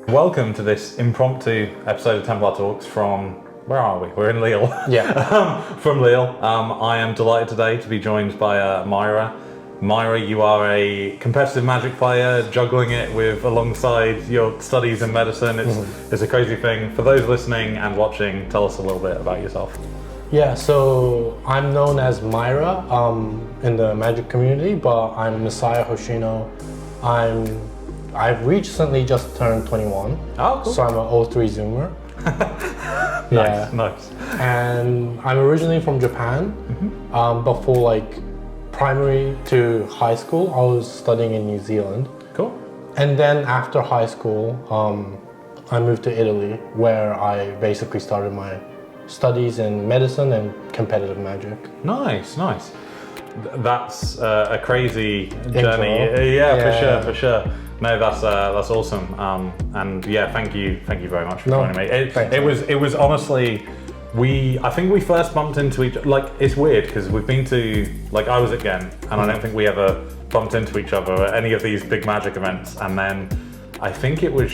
Welcome to this impromptu episode of Templar Talks from, where are we? We're in Lille. Yeah. From Lille. I am delighted today to be joined by Myra. Myra, you are a competitive Magic player, juggling it with alongside your studies in medicine. It's a crazy thing. For those listening and watching, tell us a little bit about yourself. Yeah, so I'm known as Myra in the Magic community, but I'm Messiah Hoshino. I've recently just turned 21. Oh, cool. So I'm an 03 Zoomer. Nice. And I'm originally from Japan, but for primary to high school, I was studying in New Zealand. Cool. And then after high school, I moved to Italy, where I basically started my studies in medicine and competitive Magic. Nice. That's a crazy journey. Yeah, for sure. No, that's awesome. And yeah, thank you very much for joining me. It was honestly, I think we first bumped into each, it's weird because we've been to, I was at Ghent and I don't think we ever bumped into each other at any of these big Magic events. And then I think it was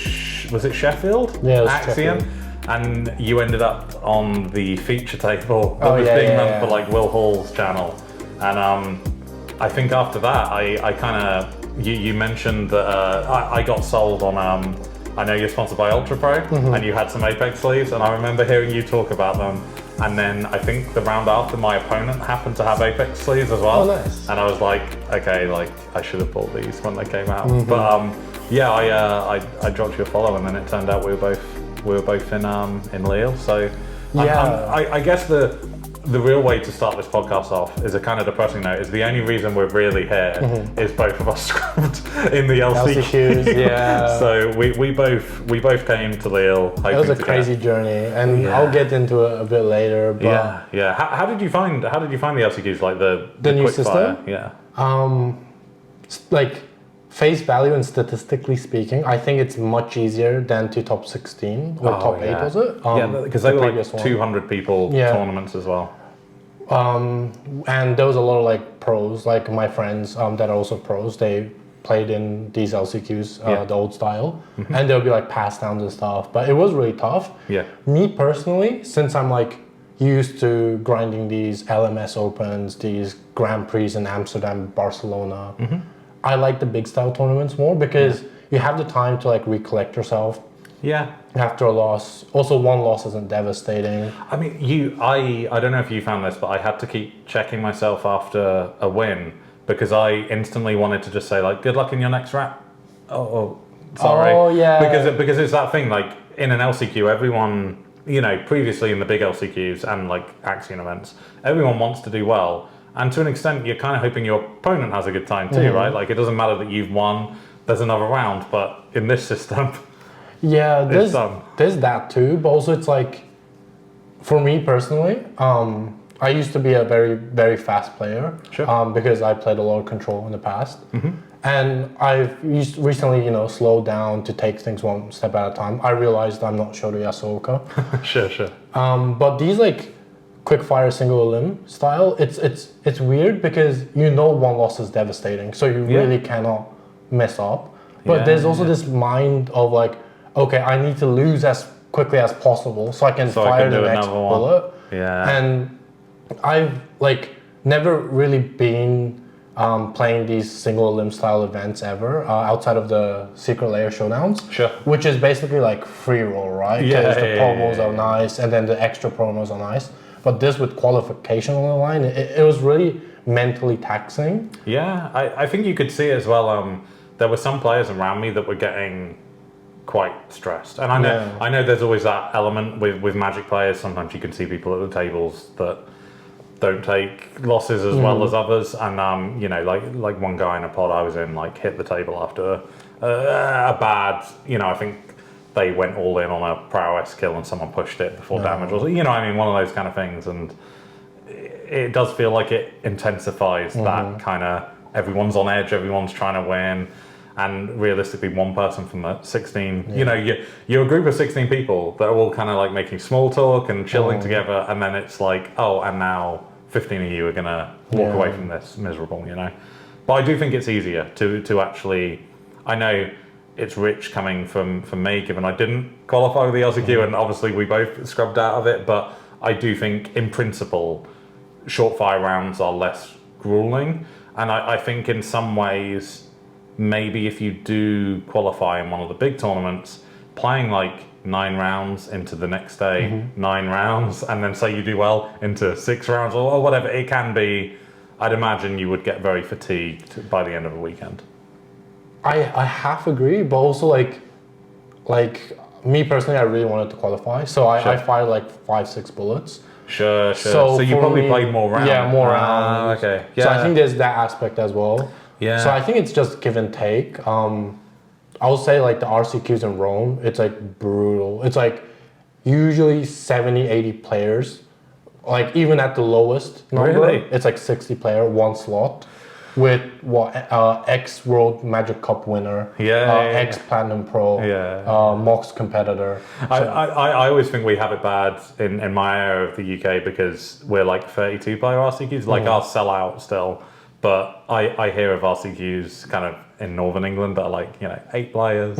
it Sheffield? Yeah, it was Axiom. Sheffield. And you ended up on the feature table that was being run for Will Hall's channel. And I think after that, I kind of, you mentioned that I got sold on, I know you're sponsored by Ultra Pro, and you had some Apex sleeves, and I remember hearing you talk about them. And then I think the round after, my opponent happened to have Apex sleeves as well. Oh, nice. And I was like, okay, I should have bought these when they came out. But yeah, I dropped you a follow, and then it turned out we were both in Lille. So I guess the real way to start this podcast off is a kind of depressing note. Is the only reason we're really here is both of us scrubbed in the LCQs. Yeah. So we both came to Lille. It was a crazy journey, and I'll get into it a bit later. But yeah. How did you find the LCQs? Like the new quick system? Fire? Yeah. Face value and statistically speaking, I think it's much easier than to top 16 or top 8, was it? Because they were 200 people tournaments as well. And there was a lot of pros, like my friends that are also pros, they played in these LCQs, the old style, and there would be pass downs and stuff, but it was really tough. Yeah. Me personally, since I'm used to grinding these LMS Opens, these Grand Prix in Amsterdam, Barcelona, I like the big style tournaments more because you have the time to recollect yourself. Yeah. After a loss. Also, one loss isn't devastating. I mean, I don't know if you found this, but I had to keep checking myself after a win because I instantly wanted to just say good luck in your next rap. Oh, sorry. Oh, yeah. Because it's that thing, in an LCQ, everyone, previously in the big LCQs and Axiom events, everyone wants to do well. And to an extent, you're kind of hoping your opponent has a good time too, right? It doesn't matter that you've won, there's another round, but in this system, yeah, there's that too, but also it's for me personally, I used to be a very, very fast player because I played a lot of control in the past. And I've recently, slowed down to take things one step at a time. I realized I'm not Shoto Yasuoka. Sure. But these quick fire single limb style, it's weird because one loss is devastating, so you really cannot mess up. But there's also this mind of okay, I need to lose as quickly as possible so I can fire the next bullet. Yeah. And I've never really been playing these single limb style events ever outside of the Secret Layer Showdowns. Sure. Which is basically free roll, right? Yeah. The promos are nice and then the extra promos are nice. But this with qualification on the line, it was really mentally taxing. Yeah, I think you could see it as well. There were some players around me that were getting quite stressed. And I know there's always that element with Magic players. Sometimes you can see people at the tables that don't take losses as well as others. And, like one guy in a pod I was in, hit the table after a bad, I think they went all in on a prowess kill and someone pushed it before damage was, one of those kind of things. And it does feel like it intensifies that kind of, everyone's on edge, everyone's trying to win. And realistically, one person from the 16, you're a group of 16 people that are all kind of making small talk and chilling together. And then it's and now 15 of you are going to walk away from this miserable, But I do think it's easier to actually, I know it's rich coming from me, given I didn't qualify with the LCQ, and obviously we both scrubbed out of it. But I do think, in principle, short fire rounds are less grueling, and I think in some ways, maybe if you do qualify in one of the big tournaments, playing like 9 rounds into the next day, 9 rounds, and then say you do well into 6 rounds or whatever, it can be. I'd imagine you would get very fatigued by the end of a weekend. I half agree, but also like me personally, I really wanted to qualify, so I fired like 5-6 bullets. Sure. So you probably played more rounds. Yeah, more rounds. Okay. Yeah. So I think there's that aspect as well. Yeah. So I think it's just give and take. I'll say like the RCQs in Rome, it's like brutal. It's like usually 70, 80 players. Like even at the lowest number, really? It's like 60 player, 1 slot. With ex World Magic Cup winner, ex Platinum Pro, Mox competitor. I always think we have it bad in my area of the UK because we're like 32 player RCQs, like our sellout still. But I hear of RCQs kind of in Northern England that are like 8 players.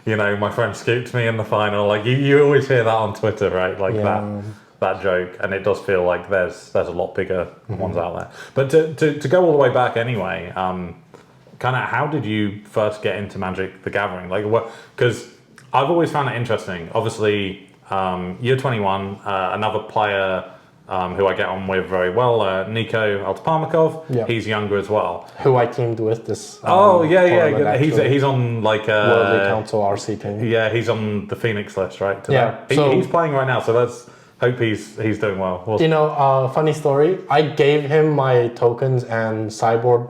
My friend scooped me in the final. Like you always hear that on Twitter, right? Like that joke, and it does feel like there's a lot bigger ones out there. But to go all the way back anyway, kind of how did you first get into Magic the Gathering? Like what? Because I've always found it interesting. Obviously, year 21, another player who I get on with very well, Nico Altaparmakov. He's younger as well. Who I teamed with this. He's on like Worldly Council RC team. Yeah, he's on the Phoenix list, right? He's playing right now, so let's hope he's doing well. Funny story. I gave him my tokens and sideboard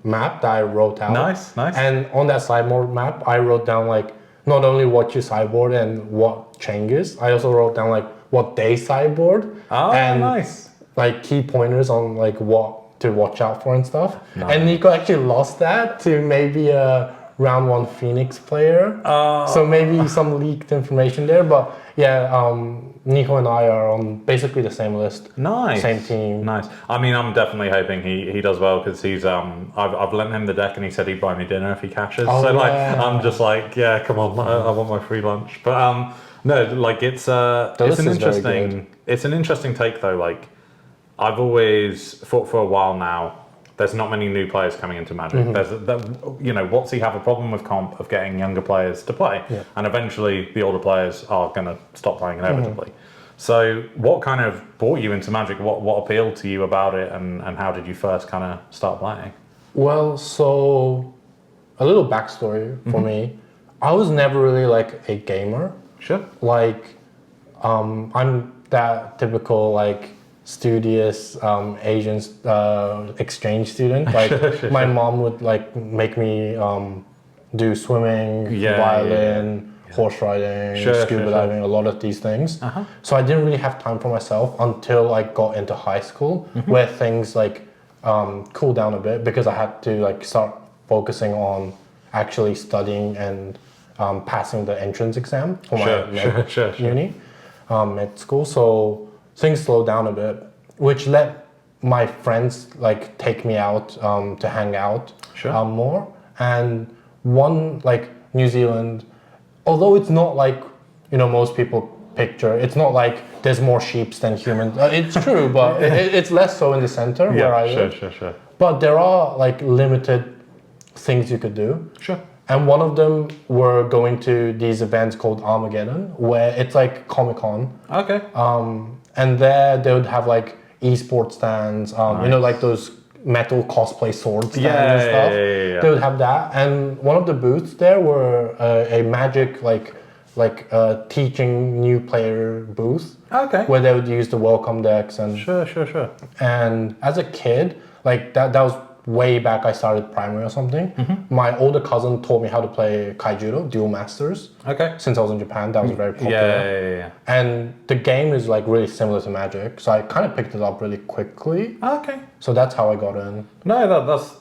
map that I wrote out. Nice. And on that sideboard map, I wrote down like not only what you sideboard and what changes. I also wrote down like what they sideboard. And nice. Like key pointers on like what to watch out for and stuff. Nice. And Nico actually lost that to maybe a round 1 Phoenix player. So maybe some leaked information there, but Nico and I are on basically the same list. Nice. Same team. Nice. I mean, I'm definitely hoping he does well because he's I've lent him the deck and he said he'd buy me dinner if he cashes. I'm just like, come on, I want my free lunch. But no, like it's an interesting take though. Like I've always thought for a while now, there's not many new players coming into Magic. WotC have a problem with comp of getting younger players to play, and eventually the older players are going to stop playing inevitably. So, what kind of brought you into Magic? What appealed to you about it, and how did you first kind of start playing? Well, so a little backstory for me. I was never really like a gamer. Sure. Like, I'm that typical like studious Asian exchange student. Like my mom would like make me do swimming, violin, horse riding, scuba diving, a lot of these things. So I didn't really have time for myself until I got into high school, where things like cooled down a bit because I had to like start focusing on actually studying and passing the entrance exam for my uni, med school. So things slowed down a bit, which let my friends like take me out to hang out more. And one like New Zealand, although it's not like most people picture, it's not like there's more sheeps than humans. It's true, but it's less so in the center where I live. Sure. But there are like limited things you could do. Sure. And one of them were going to these events called Armageddon, where it's like Comic-Con. Okay. And there they would have like esports stands, like those metal cosplay swords stands and stuff. Yeah. They would have that. And one of the booths there were a Magic teaching new player booth. Okay. Where they would use the welcome decks and Sure. And as a kid, like that was way back. I started primary or something. My older cousin taught me how to play Kaijudo, Duel Masters. Okay. Since I was in Japan, that was very popular. Yeah. And the game is like really similar to Magic, so I kind of picked it up really quickly. Okay. So that's how I got in. No,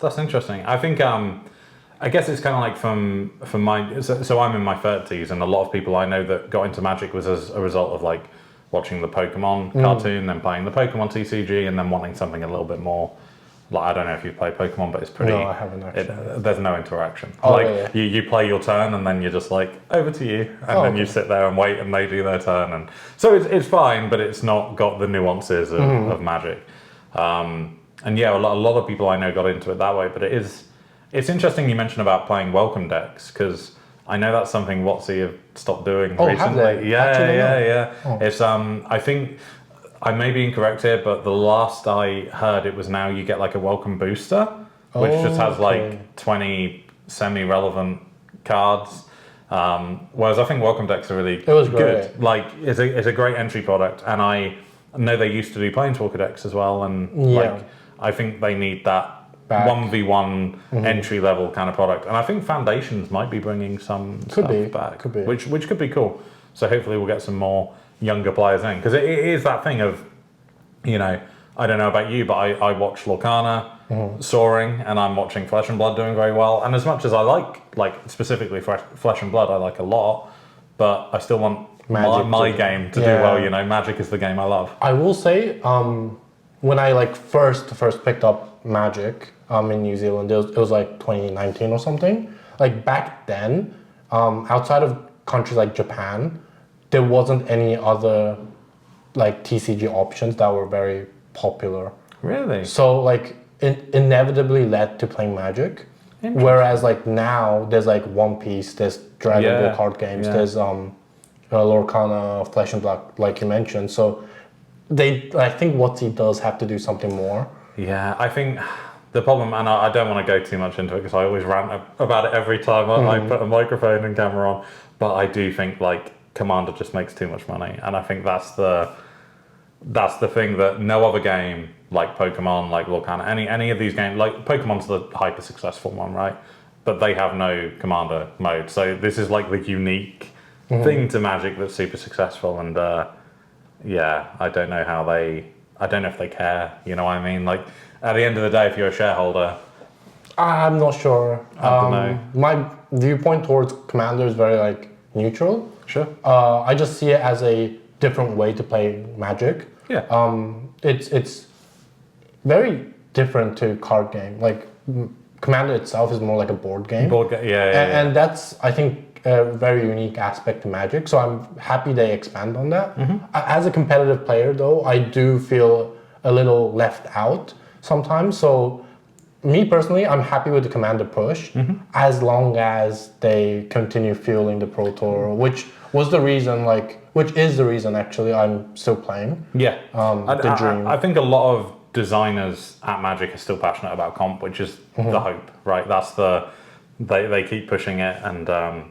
that's interesting. I think I guess it's kind of like from my so I'm in my 30s, and a lot of people I know that got into Magic was as a result of like watching the Pokemon cartoon, then playing the Pokemon TCG, and then wanting something a little bit more like I don't know if you play Pokemon, but it's pretty. No, I haven't actually. There's no interaction. Oh, like yeah. you play your turn and then you're just like over to you, and then you sit there and wait, and they do their turn, and so it's fine, but it's not got the nuances of Magic. And yeah, a lot of people I know got into it that way, but it's interesting you mentioned about playing welcome decks, because I know that's something WotC have stopped doing recently. Have they? Yeah. Oh. It's I think I may be incorrect here, but the last I heard it was now you get like a welcome booster, which just has like 20 semi-relevant cards. Whereas I think welcome decks are really great. good. Like it's a great entry product, and I know they used to do Planeswalker decks as well, and like I think they need that 1v1 entry level kind of product, and I think Foundations might be bringing some stuff back, which could be cool. So hopefully we'll get some more younger players in, because it is that thing of, you know, I don't know about you, but I watch Lorcana soaring, and I'm watching Flesh and Blood doing very well, and as much as I like specifically Flesh and Blood I like a lot, but I still want my game to do well. You know, Magic is the game I love. I will say, when I like first picked up Magic in New Zealand, it was like 2019 or something. Like back then, outside of countries like Japan, there wasn't any other like TCG options that were very popular. Really? So like it inevitably led to playing Magic. Whereas like now there's like One Piece, there's Dragon Ball card games, there's Lorcana, Flesh and Blood, like you mentioned. So I think WotC does have to do something more. Yeah, I think the problem, and I don't want to go too much into it because I always rant about it every time I put a microphone and camera on, but I do think like Commander just makes too much money, and I think that's the thing that no other game like Pokemon, like Lorcana, any of these games, like Pokemon's the hyper successful one, right? But they have no Commander mode, so this is like the unique thing to Magic that's super successful, and yeah, I don't know if they care, you know what I mean? Like at the end of the day, if you're a shareholder, I'm not sure. I don't know. My viewpoint towards Commander is very like neutral. Sure. I just see it as a different way to play Magic. Yeah. It's very different to card game. Like Commander itself is more like a board game. Yeah. And that's, I think, a very unique aspect to Magic. So I'm happy they expand on that. As a competitive player, though, I do feel a little left out sometimes. So me personally, I'm happy with the Commander push as long as they continue fueling the Pro Tour, which is the reason actually I'm still playing. Yeah. The dream. I think a lot of designers at Magic are still passionate about comp, which is the hope, right? That's they keep pushing it, and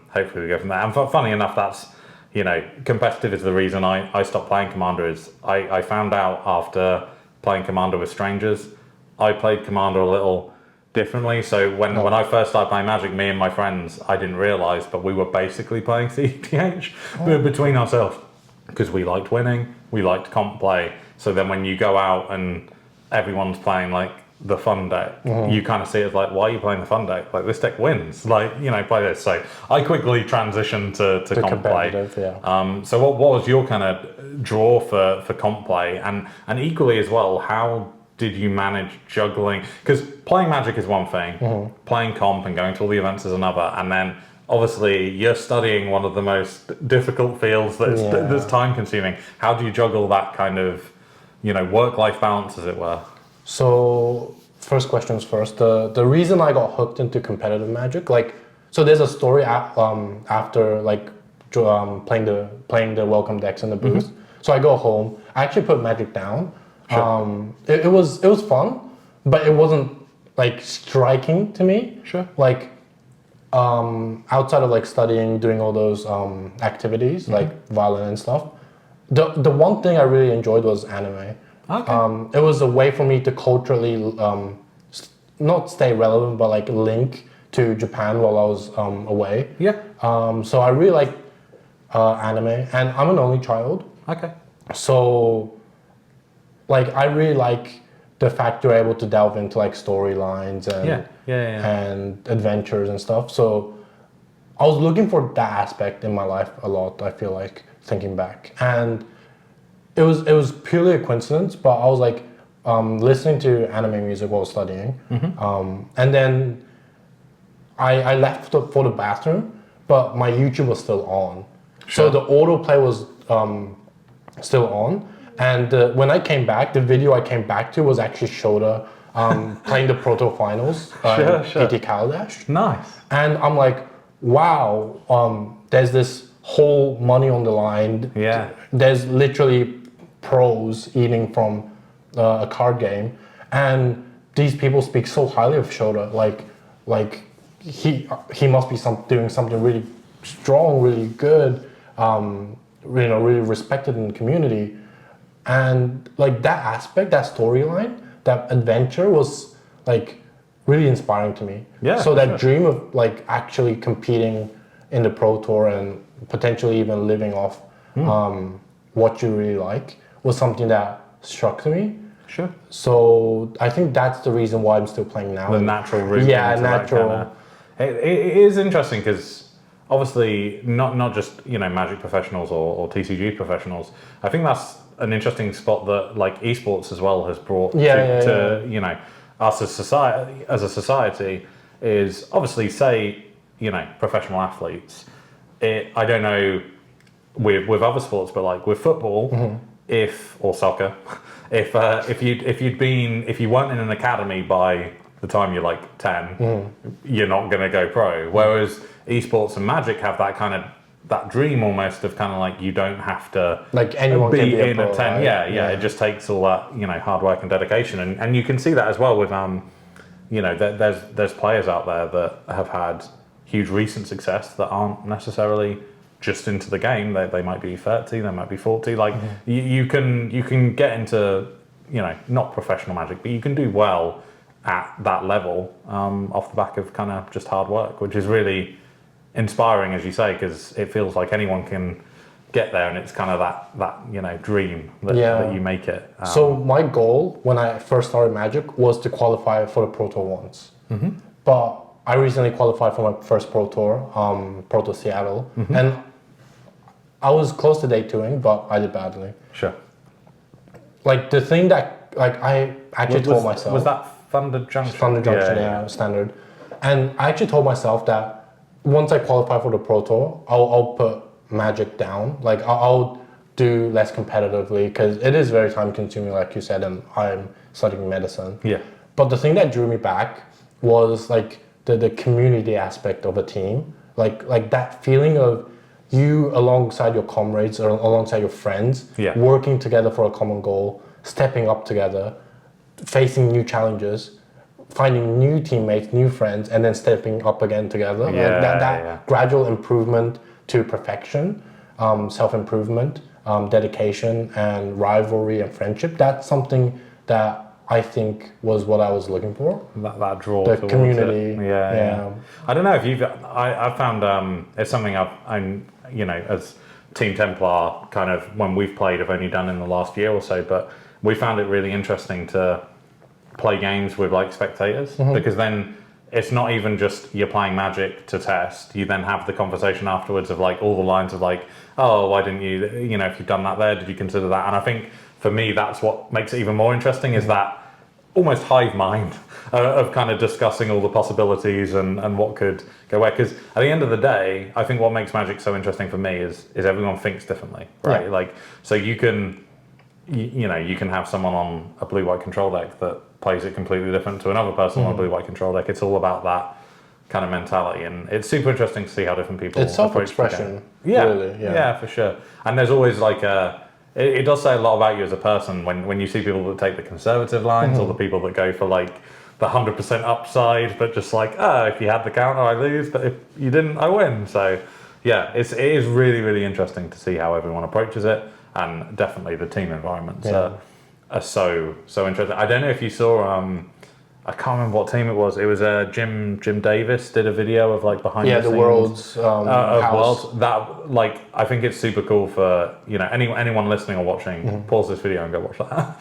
hopefully we go from there. And funny enough, that's, you know, competitive is the reason I stopped playing Commander. Is I found out after playing Commander with strangers, I played Commander a little differently. So when I first started playing Magic, me and my friends, I didn't realise, but we were basically playing CEDH between ourselves, because we liked winning, we liked comp play. So then when you go out and everyone's playing like the fun deck, you kind of see it as like, why are you playing the fun deck? Like, this deck wins. Like, you know, play this. So I quickly transitioned to comp play. Yeah. So what was your kind of draw for comp play? And equally as well, how did you manage juggling? Because playing Magic is one thing, playing comp and going to all the events is another, and then obviously you're studying one of the most difficult fields that's time consuming. How do you juggle that kind of, you know, work-life balance, as it were? So first questions first. The reason I got hooked into competitive Magic, like, so there's a story after like playing the welcome decks in the booth. So I go home. I actually put Magic down. Sure. It was fun, but it wasn't like striking to me. Sure. Like outside of like studying, doing all those activities like violin and stuff, the one thing I really enjoyed was anime. Okay. It was a way for me to culturally not stay relevant, but like link to Japan while I was away. Yeah. So I really like anime, and I'm an only child. Okay. So like I really like the fact you're able to delve into like storylines and and adventures and stuff. So I was looking for that aspect in my life a lot, I feel like, thinking back. And it was purely a coincidence, but I was like, listening to anime music while studying. And then I left for the bathroom, but my YouTube was still on. So the autoplay was still on. And when I came back, the video I came back to was actually Shota playing the Proto Finals, PT Kaladesh. Nice. And I'm like, wow, there's this whole money on the line. Yeah. There's literally pros eating from a card game. And these people speak so highly of Shota. Like he must be doing something really strong, really good, really respected in the community. And like that aspect, that storyline, that adventure was like really inspiring to me. Yeah. So that dream of like actually competing in the Pro Tour and potentially even living off what you really like was something that struck to me. Sure. So I think that's the reason why I'm still playing now. The natural route. Yeah, natural. It is interesting because obviously not just Magic professionals or TCG professionals. I think that's an interesting spot that like esports as well has brought to us as a society is obviously say professional athletes. I don't know with other sports, but like with football, or soccer, if you weren't in an academy by the time you're like 10, you're not going to go pro. Whereas esports and Magic have that kind of that dream almost of kind of like you don't have to like anyone be can be in a pro, a 10. right? Yeah. It just takes all that hard work and dedication, and you can see that as well with there's players out there that have had huge recent success that aren't necessarily just into the game. They might be 30, they might be 40. Like you can get into not professional Magic, but you can do well at that level off the back of kind of just hard work, which is really inspiring, as you say, because it feels like anyone can get there, and it's kind of that dream that you make it. So my goal when I first started Magic was to qualify for the Pro Tour once. But I recently qualified for my first Pro Tour, Pro Tour Seattle, and I was close to day 2ing, but I did badly. Sure. Like the thing that I actually told myself was that Thunder Junction. Thunder Junction, yeah, standard. And I actually told myself that once I qualify for the Pro Tour, I'll put Magic down. Like I'll do less competitively because it is very time consuming, like you said, and I'm studying medicine. Yeah. But the thing that drew me back was like the community aspect of a team. Like that feeling of you alongside your comrades or alongside your friends, working together for a common goal, stepping up together, facing new challenges, finding new teammates, new friends, and then stepping up again together. That gradual improvement to perfection, self-improvement, dedication, and rivalry and friendship. That's something that I think was what I was looking for. That draw the towards community. It. Yeah. I don't know if you've. I found it's something I'm as Team Templar kind of when we've played, I've only done in the last year or so, but we found it really interesting to play games with like spectators because then it's not even just you're playing Magic to test. You then have the conversation afterwards of like all the lines of like, oh, why didn't you, if you've done that there, did you consider that? And I think for me, that's what makes it even more interesting is that almost hive mind of kind of discussing all the possibilities and what could go where. Because at the end of the day, I think what makes Magic so interesting for me is everyone thinks differently, right? Like, so you can, you can have someone on a blue-white control deck that plays it completely different to another person on a blue-white control deck. It's all about that kind of mentality, and it's super interesting to see how different people it's self-expression. Really, yeah, for sure. And there's always like it does say a lot about you as a person when you see people that take the conservative lines or the people that go for like the 100% upside, but just like, if you had the counter, I lose, but if you didn't, I win. So yeah, it is really, really interesting to see how everyone approaches it, and definitely the team environments are so interesting. I don't know if you saw, I can't remember what team it was. It was Jim Davis did a video of like behind the scenes. The world's house. World. That like I think it's super cool for anyone listening or watching. Pause this video and go watch that.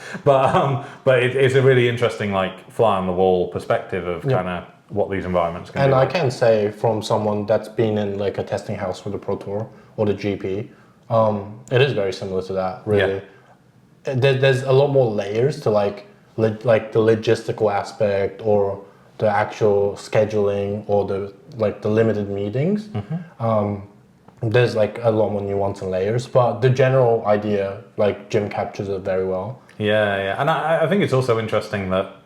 but it's a really interesting like fly on the wall perspective of kind of what these environments can do. And I can say from someone that's been in like a testing house for the Pro Tour or the GP, it is very similar to that. Really, there's a lot more layers to like like the logistical aspect or the actual scheduling or the limited meetings. There's like a lot more nuance and layers, but the general idea, like Jim captures it very well. Yeah, and I think it's also interesting that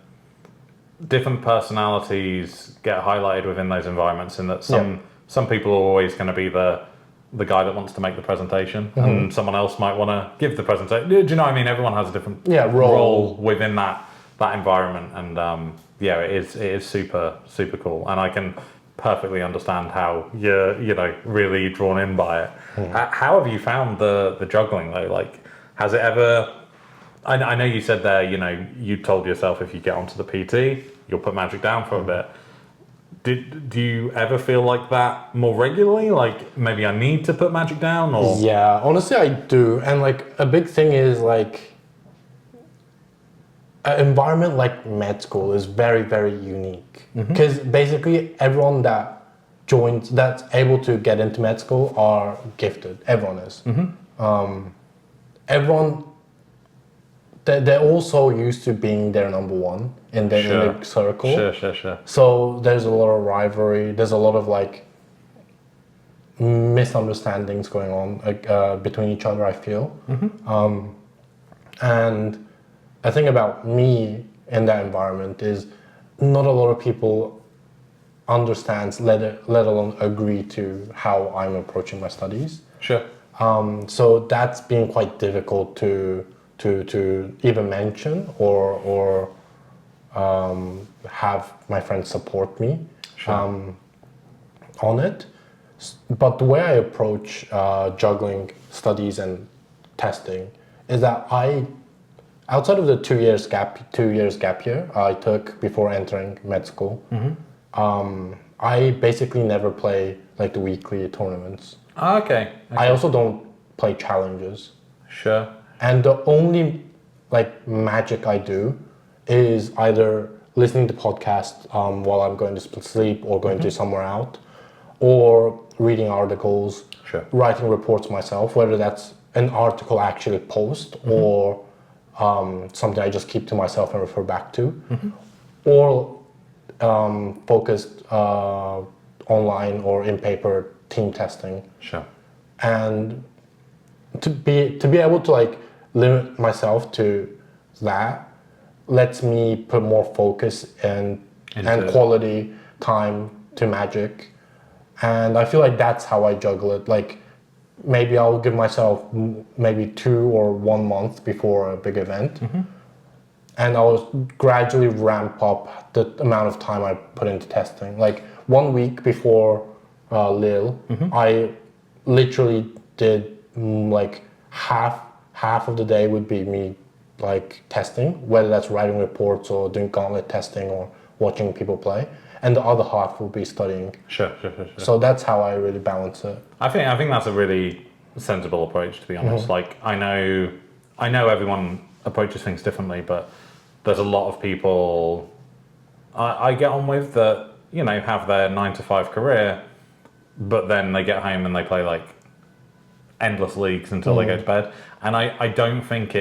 different personalities get highlighted within those environments, in that some people are always going to be the guy that wants to make the presentation, and someone else might want to give the presentation. Do you know what I mean? Everyone has a different role within that environment, and it is super cool, and I can perfectly understand how you're really drawn in by it. How have you found the juggling though? Like, has it ever? I know you said there, you told yourself if you get onto the PT, you'll put magic down for a bit. Do you ever feel like that more regularly? Like, maybe I need to put magic down, or? Yeah, honestly, I do. And like a big thing is like an environment like med school is very, very unique. Because basically everyone that joins, that's able to get into med school are gifted. Everyone is. Everyone, they're all so used to being their number one in the circle. Sure. So there's a lot of rivalry. There's a lot of like misunderstandings going on between each other, I feel. And I think about me in that environment is not a lot of people understands, let alone agree to how I'm approaching my studies. Sure. So that's been quite difficult to even mention or have my friends support me on it. But the way I approach juggling studies and testing is that outside of the 2 years gap year I took before entering med school, I basically never play like the weekly tournaments. Okay. I also don't play challenges. Sure. And the only like magic I do is either listening to podcasts while I'm going to sleep or going to somewhere out, or reading articles, writing reports myself, whether that's an article I actually post or something I just keep to myself and refer back to, or focused online or in paper team testing. Sure. And to be able to like limit myself to that lets me put more focus and quality time to magic. And I feel like that's how I juggle it. Like, maybe I'll give myself maybe 2 or 1 month before a big event, and I'll gradually ramp up the amount of time I put into testing. Like 1 week before Lille, I literally did like half of the day would be me like testing, whether that's writing reports or doing gauntlet testing or watching people play, and the other half will be studying. Sure. So that's how I really balance it. I think that's a really sensible approach, to be honest. Like, I know everyone approaches things differently, but there's a lot of people I get on with that, have their 9 to 5 career, but then they get home and they play like endless leagues until they go to bed. And I don't think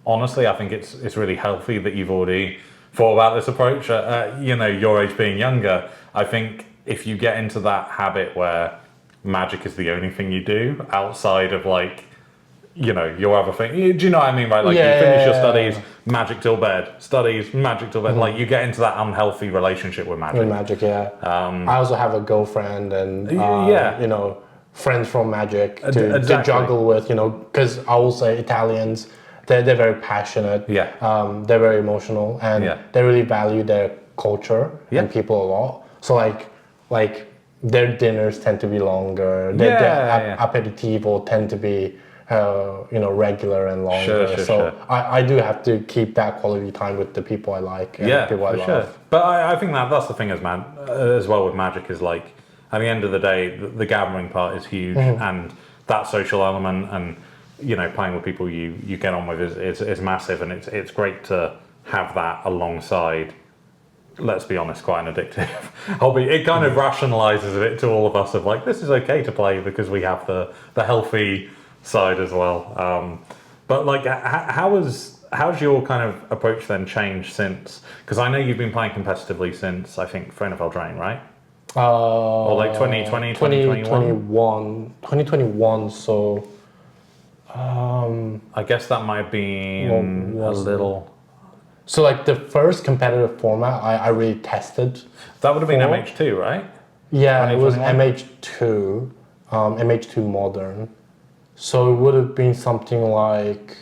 honestly, I think it's really healthy that you've already thought about this approach. Your age being younger, I think if you get into that habit where magic is the only thing you do outside of like, your other thing, do you know what I mean, right? Like, you finish your studies, magic till bed, studies, magic till bed. Like, you get into that unhealthy relationship with magic. I also have a girlfriend and friends from magic to juggle with, because I will say Italians, they're very passionate. They're very emotional, and they really value their culture and people a lot. So like their dinners tend to be longer. Their aperitivo tend to be regular and longer. Sure. I do have to keep that quality time with the people I like and people I love. Sure. But I think that's the thing as well with magic is like, at the end of the day, the gathering part is huge, and that social element and playing with people you get on with is massive, and it's great to have that alongside, let's be honest, quite an addictive hobby. It kind of rationalizes it to all of us of like, this is okay to play because we have the healthy side as well. But like, how how's your kind of approach then changed since? Because I know you've been playing competitively since, I think, NFL Drain, right? Or like 2020, 2021? 2021, so... I guess that might have been a little... So like the first competitive format I really tested. That would have been MH2, right? Yeah, it was MH2, MH2 Modern. So it would have been something like...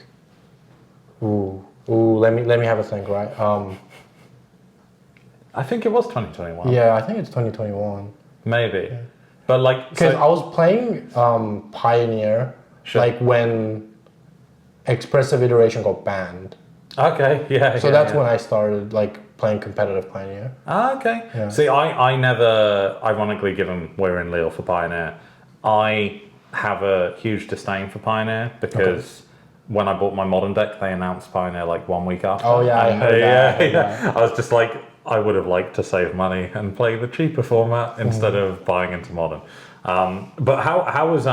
let me have a think, right? I think it was 2021. Yeah, I think it's 2021. Maybe. Yeah. But like... Because I was playing Pioneer, like when Expressive Iteration got banned. Okay, yeah. So that's when I started like playing competitive Pioneer. Okay. Yeah. See, I never, ironically, given we're in Lille for Pioneer, I have a huge disdain for Pioneer because when I bought my modern deck, they announced Pioneer like 1 week after. Oh yeah, I heard that. I was just like, I would have liked to save money and play the cheaper format instead of buying into modern. But how was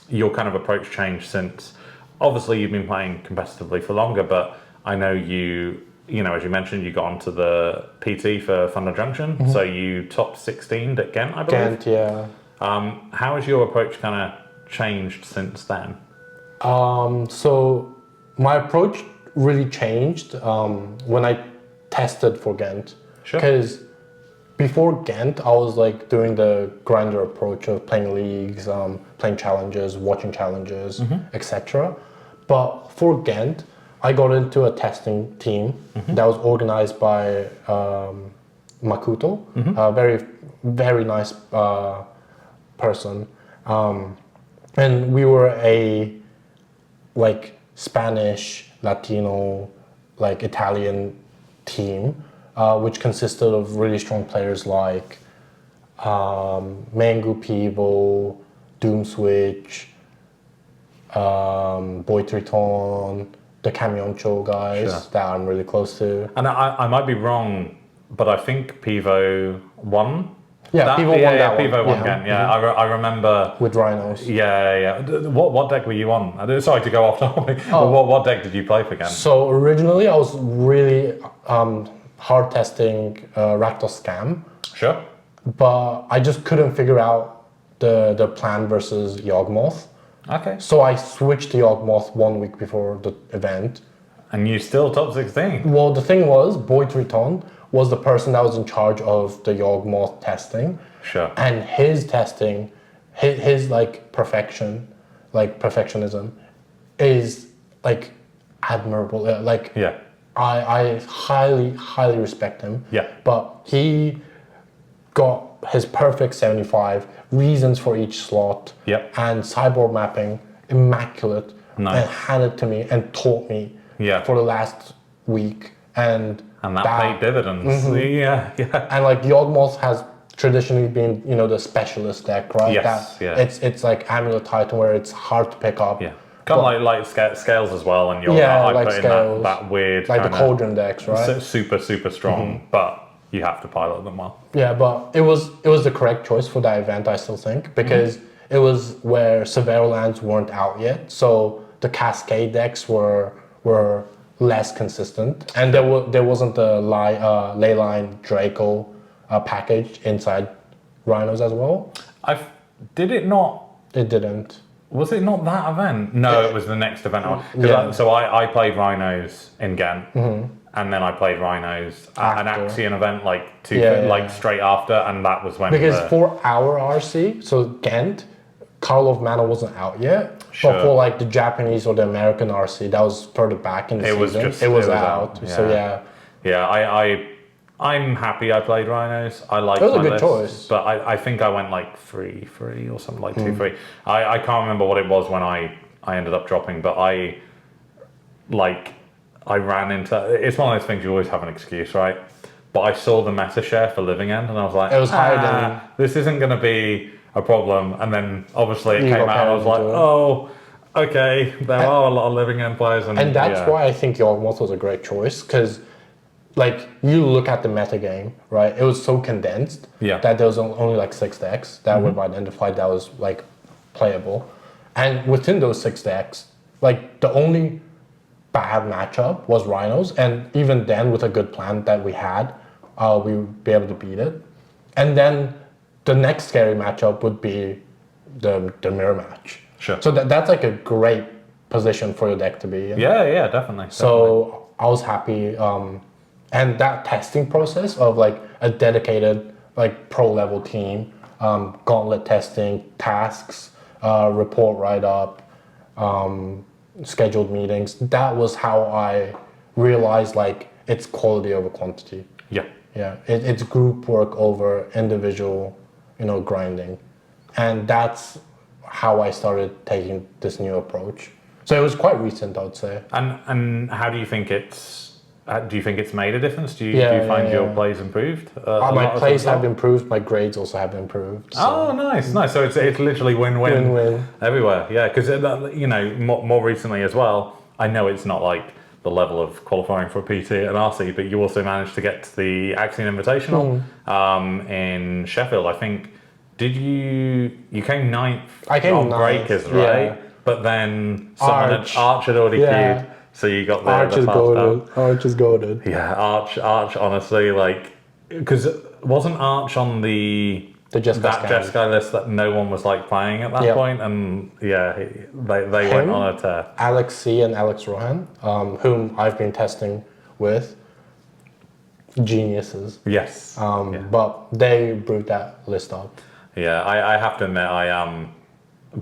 your kind of approach changed since? Obviously, you've been playing competitively for longer, but I know you know, as you mentioned, you got onto the PT for Thunder Junction, so you top 16'd at Ghent, I believe. Ghent, yeah. How has your approach kind of changed since then? So my approach really changed when I tested for Ghent. Sure. Because before Ghent, I was like doing the grinder approach of playing leagues, playing challenges, watching challenges, etc. But for Ghent, I got into a testing team that was organized by Makuto, a very, very nice person. And we were a like Spanish, Latino, like Italian team, which consisted of really strong players like Mango Pivo, Doom Switch, Boy Triton, the Camioncho guys that I'm really close to. And I might be wrong, but I think Pivo won. Yeah, Pivo won that one. Pivo won Ghent, yeah. I remember... With Rhinos. Yeah. What deck were you on? Sorry to go off topic. What deck did you play for Ghent? So originally I was really hard testing Rakdos Scam. Sure. But I just couldn't figure out the plan versus Yawgmoth. Okay. So I switched to Yawgmoth 1 week before the event. And you still top 16? Well, the thing was, Boy Triton was the person that was in charge of the Yawgmoth testing. Sure. And his testing, his like perfectionism is like admirable. Like, I highly respect him. Yeah. But he got his perfect 75, reasons for each slot, and sideboard mapping, immaculate, and handed to me and taught me for the last week. And that paid dividends. Yeah. And like Yawgmoth has traditionally been, you know, the specialist deck, right? Yes, It's like Amulet Titan where it's hard to pick up. Yeah. Kind of like scales as well, and I like put scales, in that weird like the Cauldron decks, right? Super strong, but you have to pilot them well. Yeah, but it was the correct choice for that event, I still think, because it was where Severo lands weren't out yet, so the Cascade decks were less consistent, and there wasn't the Leyline Draco package inside Rhinos as well. Did it not? It didn't. Was it not that event? No, it was the next event. So I played Rhinos in Ghent, and then I played Rhinos at an Axion event like straight after, and that was when for our RC, so Ghent, Karlov Mana wasn't out yet, but for like the Japanese or the American RC, that was further back in the season. It was out. So I'm happy I played Rhinos. I like it. It was a good choice. But I think I went like 3-3 or something, like 2-3. I can't remember what it was when I ended up dropping, but I ran into... It's one of those things you always have an excuse, right? But I saw the meta share for Living End, and I was like, it was higher than... This isn't going to be a problem. And then obviously it came out, and I was like, oh, okay, there are a lot of Living End players. And that's why I think Yawgmoth was a great choice, because like you look at the meta game, right? It was so condensed that there was only like 6 decks that were identified that was like playable, and within those 6 decks, like the only bad matchup was Rhinos, and even then, with a good plan that we had, we would be able to beat it. And then the next scary matchup would be the mirror match. Sure. So that's like a great position for your deck to be in. Yeah, definitely. So I was happy, and that testing process of like a dedicated like pro level team, gauntlet testing, tasks, report write up, scheduled meetings. That was how I realized like it's quality over quantity. Yeah, it's group work over individual, grinding, and that's how I started taking this new approach. So it was quite recent, I would say. And how do you think it's? Do you think it's made a difference? Do you find your plays improved? My plays have improved. My grades also have improved. So. Oh, nice. So it's literally win-win everywhere. Yeah, because more recently as well. I know it's not like the level of qualifying for a PT and RC, but you also managed to get to the Axiom Invitational in Sheffield. I think. Did you came ninth? I came on ninth, breakers, right? Yeah. But then Arch had already queued, so you got there. Arch is goated. Arch is goated. Yeah, Arch. Honestly, like, because wasn't Arch on that Jeskai list that no one was like playing at that point, and they went on a tear. Alex C and Alex Rohan, whom I've been testing with, geniuses. Yes. But they brewed that list up. Yeah, I have to admit, I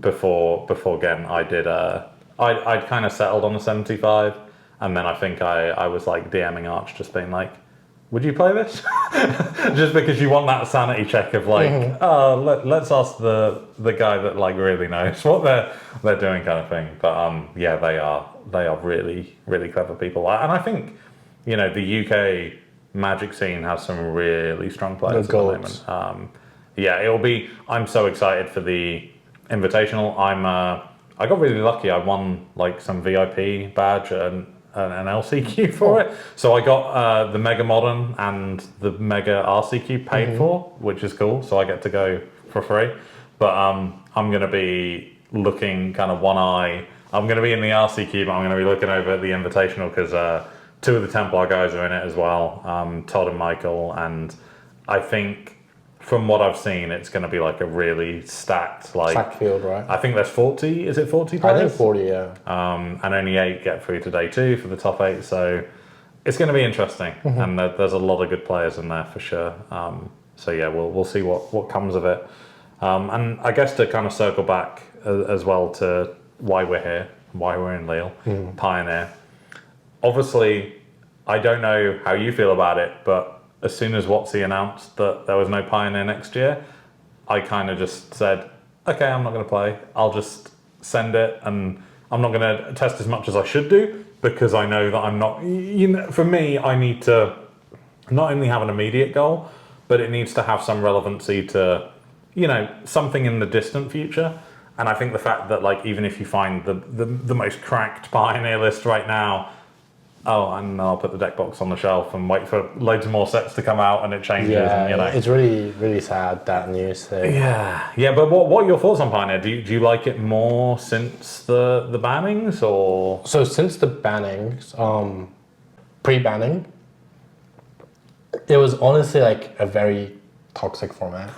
before Ghent, I did I'd kind of settled on a 75, and then I think I was like DMing Arch, just being like, would you play this? Just because you want that sanity check of like, let's ask the guy that like really knows what they're doing, kind of thing. But they are really, really clever people, and I think the UK Magic scene has some really strong players at the moment. It'll be. I'm so excited for the Invitational. I got really lucky. I won like some VIP badge and an LCQ for it. So I got the Mega Modern and the Mega RCQ paid for, which is cool. So I get to go for free. But I'm going to be looking kind of one eye. I'm going to be in the RCQ, but I'm going to be looking over at the Invitational because two of the Templar guys are in it as well, Todd and Michael. And I think from what I've seen, it's going to be like a really stacked field, right? I think there's 40. Is it 40 players? I think 40, yeah. And only 8 get through to day 2 for the top 8. So it's going to be interesting, and there's a lot of good players in there for sure. We'll see what comes of it. And I guess to kind of circle back as well to why we're here, why we're in Lille, Pioneer. Obviously, I don't know how you feel about it, but as soon as WotC announced that there was no Pioneer next year, I kind of just said, okay, I'm not going to play. I'll just send it, and I'm not going to test as much as I should do, because I know that I'm not... for me, I need to not only have an immediate goal, but it needs to have some relevancy to, something in the distant future. And I think the fact that, like, even if you find the most cracked Pioneer list right now, and I'll put the deck box on the shelf and wait for loads of more sets to come out, and it changes. Yeah, it's really, really sad, that news thing. Yeah. But what are your thoughts on Pioneer? Do you like it more since the bannings, or? So since the bannings, pre-banning, it was honestly like a very toxic format.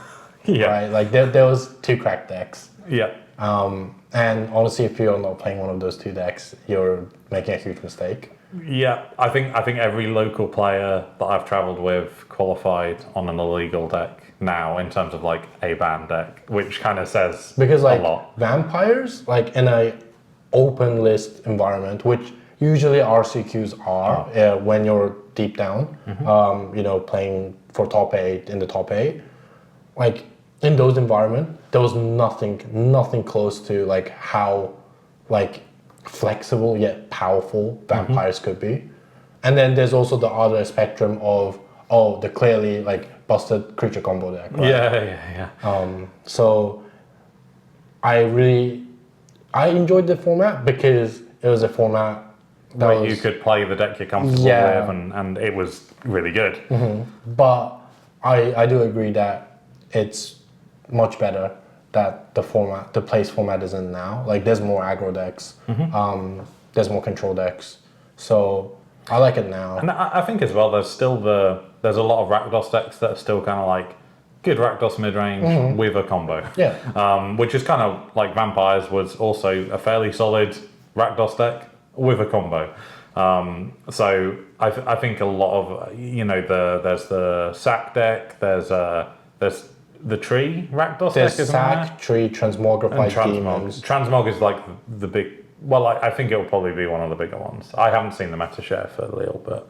Right? Like there was 2 cracked decks. Yeah. And honestly, if you're not playing one of those 2 decks, you're making a huge mistake. Yeah, I think every local player that I've travelled with qualified on an illegal deck now, in terms of like a ban deck, which kind of says because like a lot. Vampires, like in a open list environment, which usually RCQs are when you're deep down, playing for top 8 in the top 8, like in those environments, there was nothing close to like how like flexible yet powerful vampires could be. And then there's also the other spectrum of the clearly like busted creature combo deck, right? Yeah. So I enjoyed the format because it was a format that you could play the deck you're comfortable with, and it was really good. But I do agree that it's much better that the place format is in now. Like there's more aggro decks, there's more control decks. So I like it now. And I think as well, there's a lot of Rakdos decks that are still kind of like good Rakdos mid-range with a combo. Yeah. Which is kind of like Vampires was also a fairly solid Rakdos deck with a combo. So I think a lot of, there's the Sack deck, there's the Tree Rakdos deck, isn't Sack, Tree, Transmogrify, Transmog. Transmog is like the big. Well, I think it will probably be one of the bigger ones. I haven't seen the meta share for Lille, but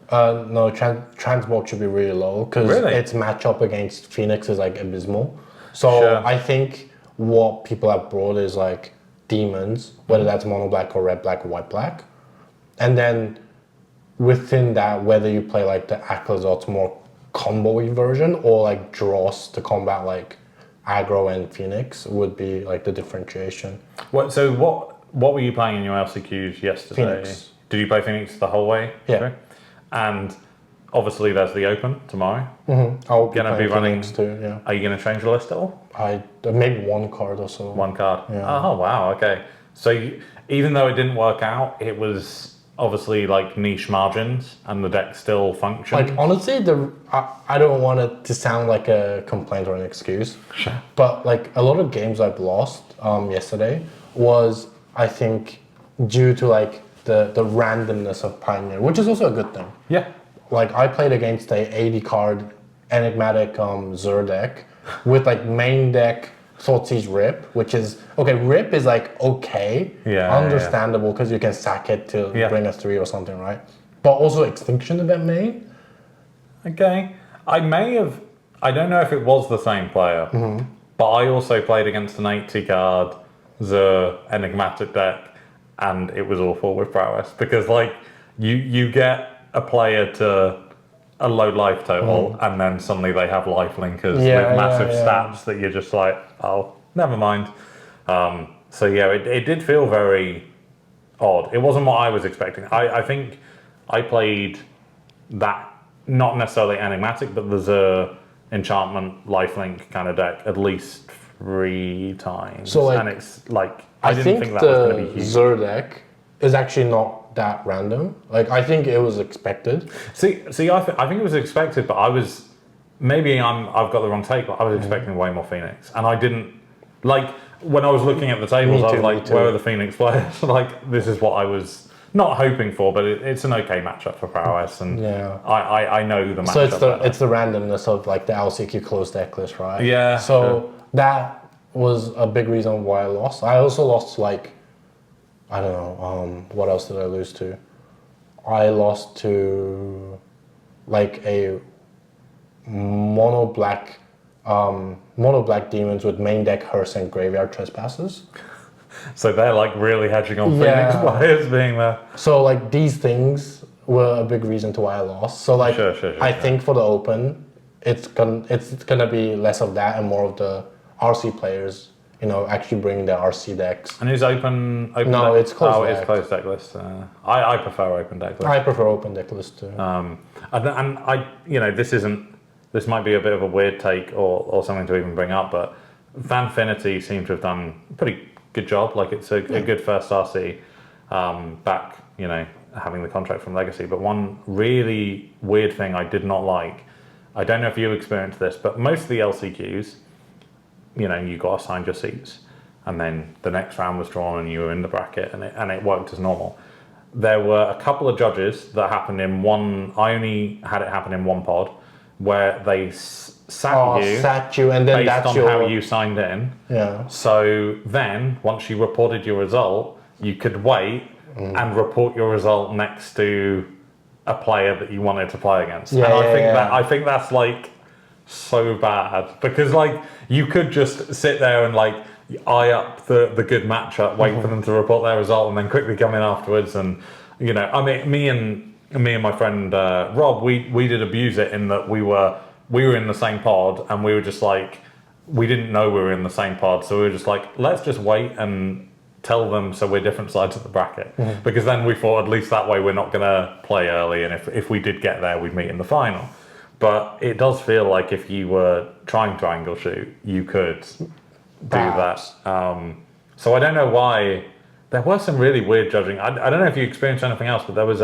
no, Transmog should be really low because its matchup against Phoenix is like abysmal. So I think what people have brought is like demons, whether that's mono black or red black or white black, and then within that, whether you play like the Aclazot's more combo-y version or like Dross to combat like aggro and Phoenix would be like the differentiation. What were you playing in your LCQs yesterday? Phoenix. Did you play Phoenix the whole way? Yeah. Okay. And obviously there's the Open tomorrow. I'll be Gonna be running Phoenix too. Yeah. Are you going to change the list at all? Maybe one card or so. One card. Yeah. Oh wow. Okay. So even though it didn't work out, it was obviously like niche margins, and the deck still functioned. Like honestly, I don't want it to sound like a complaint or an excuse. Sure. But like a lot of games I've lost yesterday was, I think, due to like the randomness of Pioneer, which is also a good thing. Yeah. Like I played against a 80 card enigmatic Zur deck with like main deck Thoughtseize Rip, which is Rip is like understandable because you can sack it to bring a 3 or something, right? But also Extinction Event main. Okay. I don't know if it was the same player, but I also played against an 80 card Zur enigmatic deck, and it was awful with prowess because like you get a player to a low life total and then suddenly they have life linkers with massive stats that you're just like, oh, never mind. So yeah, it did feel very odd. It wasn't what I was expecting. I think I played that, not necessarily enigmatic, but the Zur enchantment lifelink kind of deck at least 3 times. So like, and it's like I didn't think that was going to be huge. Zur deck is actually not that random. Like I think it was expected. See, I think it was expected, but I've got the wrong take, but I was expecting way more Phoenix, and I didn't like when I was looking at the tables. I was like, where are the Phoenix players? Like this is what I was not hoping for, but it's an okay matchup for prowess, and I know the matchup. So it's the randomness of like the LCQ closed deck list, right? Yeah. So that was a big reason why I lost. I also lost like, I don't know, what else did I lose to? I lost to like a mono black demons with main deck Hearse and Graveyard Trespassers. So they're like really hedging on Phoenix players being there. So like these things were a big reason to why I lost. So like I think for the Open, it's gonna be less of that and more of the RC players, actually bringing their RC decks. And is open no, deck? it's closed deck. It's closed deck list. I prefer open deck list. I prefer open deck list too. And this might be a bit of a weird take or something to even bring up, but Fanfinity seem to have done a pretty good job. Like it's a good first RC back, having the contract from Legacy. But one really weird thing I did not like, I don't know if you experienced this, but most of the LCQs, you got assigned your seats, and then the next round was drawn and you were in the bracket, and it worked as normal. There were a couple of judges that happened in one. I only had it happen in one pod, where they sat you and then based on how you signed in. Yeah. So then, once you reported your result, you could wait and report your result next to a player that you wanted to play against. I think that's like so bad, because like you could just sit there and like eye up the good matchup, wait for them to report their result, and then quickly come in afterwards. And I mean, me and my friend Rob, we did abuse it in that we were in the same pod, and we were just like, we didn't know we were in the same pod, so we were just like, let's just wait and tell them so we're different sides of the bracket, because then we thought at least that way we're not going to play early, and if we did get there, we'd meet in the final. But it does feel like if you were trying to angle shoot, you could do that. So I don't know why there were some really weird judging. I don't know if you experienced anything else, but there was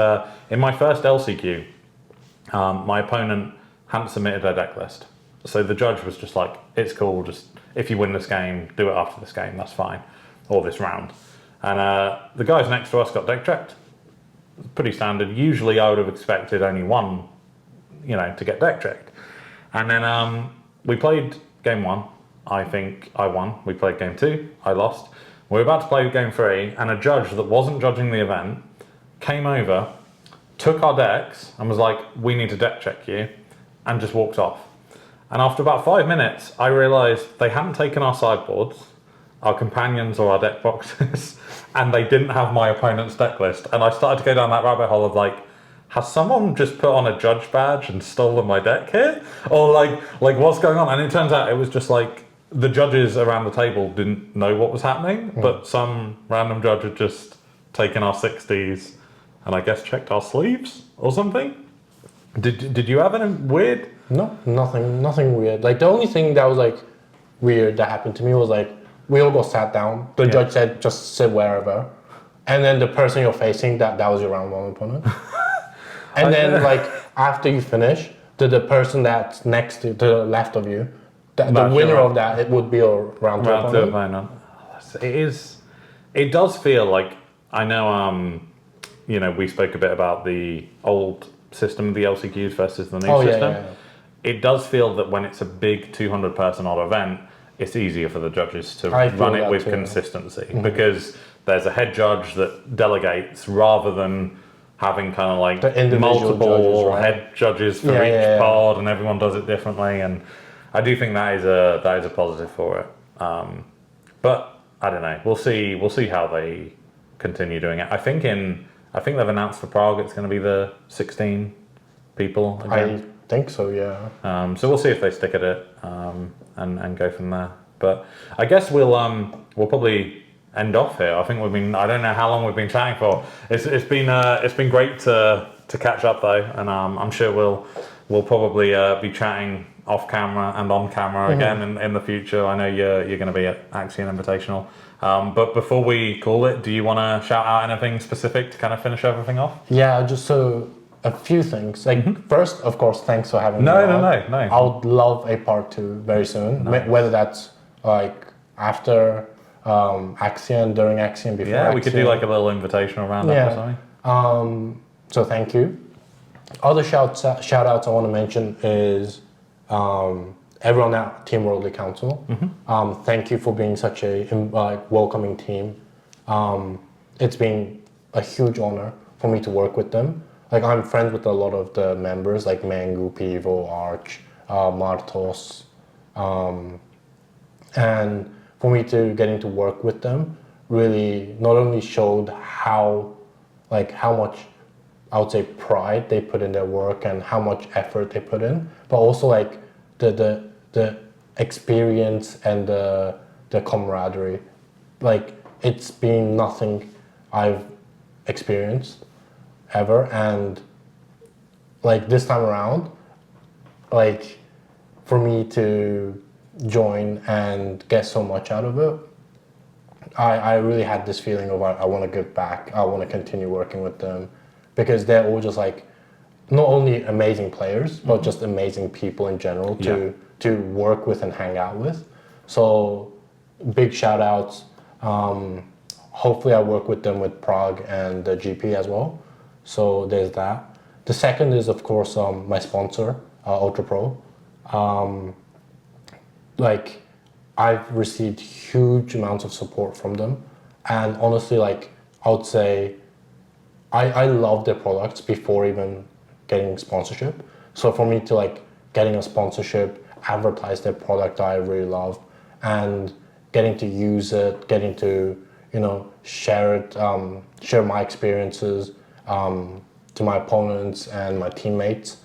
in my first LCQ, my opponent hadn't submitted their deck list. So the judge was just like, it's cool, just if you win this game, do it after this game, that's fine, or this round. And the guys next to us got deck checked. Pretty standard. Usually I would have expected only one, to get deck checked. And then we played game 1. I think I won. We played game 2. I lost. We were about to play game 3, and a judge that wasn't judging the event came over, took our decks, and was like, we need to deck check you, and just walked off. And after about 5 minutes, I realised they hadn't taken our sideboards, our companions or our deck boxes, and they didn't have my opponent's deck list. And I started to go down that rabbit hole of like, has someone just put on a judge badge and stolen my deck here? Or like what's going on? And it turns out it was just like the judges around the table didn't know what was happening, but some random judge had just taken our 60s and I guess checked our sleeves or something. Did you have any weird? No, nothing weird. Like the only thing that was like weird that happened to me was like we all got sat down. The judge said just sit wherever, and then the person you're facing that was your round 1 opponent. And then like after you finish, the person that's next to the left of you, the winner of that, it would be your round 2 opponent. It does feel like, I know we spoke a bit about the old system of the LCQs versus the new system. Yeah. It does feel that when it's a big 200 person odd event, it's easier for the judges to run it with consistency, because there's a head judge that delegates rather than having kind of like multiple head judges for each pod, and everyone does it differently. And I do think that is a positive for it. But I don't know. We'll see how they continue doing it. I think they've announced for Prague it's going to be the 16 people again. I think so, yeah. So we'll see if they stick at it and go from there. But I guess we'll probably end off here. I think I don't know how long we've been chatting for. It's been great to catch up though, and I'm sure we'll probably be chatting off camera and on camera again in the future. I know you're going to be at Axion Invitational. But before we call it, do you want to shout out anything specific to kind of finish everything off? Yeah, just a few things. Like first, of course, thanks for having me on. No. I would love a part 2 very soon. Nice. Whether that's like after Axion, during Axion, before Axion. Yeah, we could do like a little invitational roundup or something. So thank you. Other shout outs I want to mention is everyone at Team Worldly Council. Thank you for being such a welcoming team. It's been a huge honor for me to work with them. Like I'm friends with a lot of the members, like Mangu, Pivo, Arch, Martos, and for me to getting to work with them really not only showed how much I would say pride they put in their work and how much effort they put in, but also like the experience and the camaraderie. Like it's been nothing I've experienced ever, and like this time around, like for me to join and get so much out of it, I really had this feeling of I want to give back, I want to continue working with them, because they're all just like not only amazing players but just amazing people in general to work with and hang out with. So big shout outs. Hopefully I work with them with Prague and the GP as well. So there's that. The second is of course my sponsor, Ultra Pro. Like I've received huge amounts of support from them, and honestly, like I would say I love their products before even getting sponsorship. So for me to like getting a sponsorship, advertise their product I really love, and getting to use it, getting to share it, share my experiences to my opponents and my teammates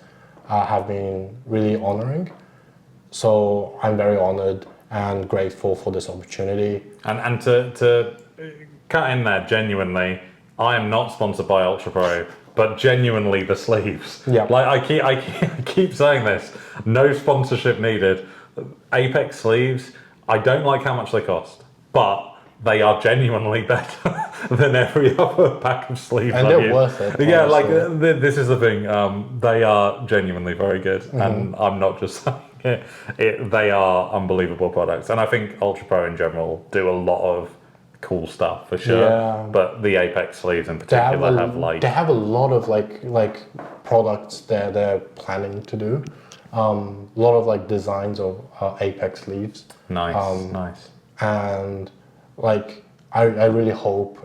have been really honoring. So I'm very honored and grateful for this opportunity. And to cut in there, genuinely, I am not sponsored by Ultra Pro, but genuinely the sleeves. Yeah. Like I keep saying this, no sponsorship needed. Apex sleeves, I don't like how much they cost, but they are genuinely better than every other pack of sleeves. And they're worth it. Yeah, honestly. like this is the thing. They are genuinely very good, and I'm not just saying it. They are unbelievable products, and I think Ultra Pro in general do a lot of cool stuff for sure. Yeah. But the Apex sleeves in particular they have a lot of like products they're planning to do. A lot of like designs of Apex sleeves. Nice. And like I really hope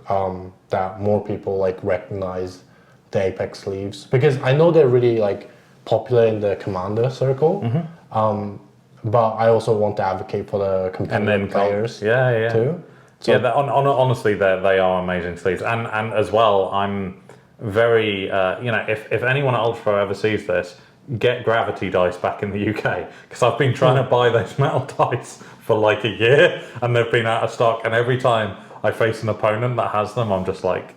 that more people like recognize the Apex sleeves, because I know they're really like popular in the commander circle. But I also want to advocate for the competitive players too. So, yeah, honestly, they are amazing sleeves, and as well, I'm very if anyone at Ultra Pro ever sees this, get gravity dice back in the UK, because I've been trying to buy those metal dice for like a year, and they've been out of stock, and every time I face an opponent that has them, I'm just like,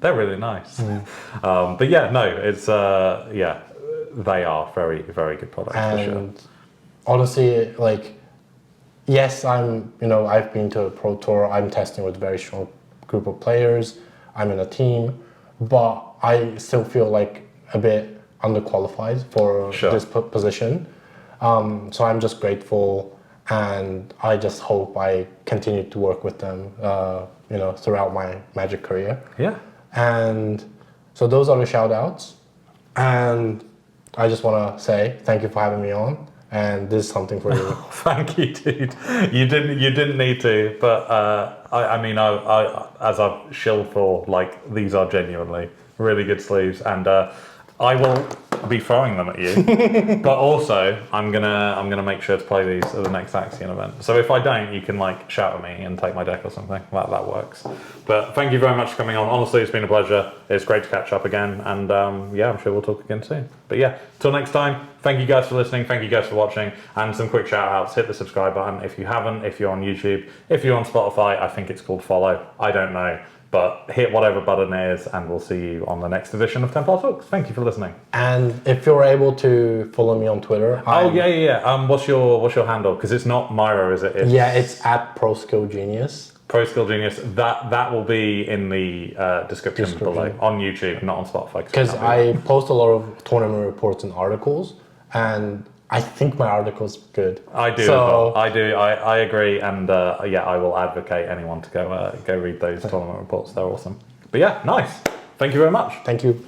they're really nice. But yeah, no, it's they are very, very good products for sure. Honestly, like, yes, I've been to a pro tour. I'm testing with a very strong group of players. I'm in a team, but I still feel like a bit underqualified for this position. So I'm just grateful, and I just hope I continue to work with them, throughout my Magic career. Yeah. And so those are the shout outs. And I just want to say thank you for having me on. And this is something for you. Thank you, dude. You didn't need to, but I as I've shilled for, like, these are genuinely really good sleeves, and I will be throwing them at you. But also, I'm gonna make sure to play these at the next Axion event. So if I don't, you can like shout at me and take my deck or something. That works. But thank you very much for coming on. Honestly, it's been a pleasure. It's great to catch up again, and I'm sure we'll talk again soon. But yeah, till next time. Thank you guys for listening. Thank you guys for watching, and some quick shout outs. Hit the subscribe button if you haven't. If you're on YouTube, if you're on Spotify, I think it's called follow. I don't know. But hit whatever button it is, and we'll see you on the next edition of Templar Talks. Thank you for listening. And if you're able to follow me on Twitter. What's your handle? Because it's not Myra, is it? It's at ProSkillGenius. ProSkillGenius. That will be in the description below on YouTube, not on Spotify. Because I post a lot of tournament reports and articles, and I think my article's good. I do. So, I do. I agree, and I will advocate anyone to go read those tournament reports. They're awesome. But yeah, nice. Thank you very much. Thank you.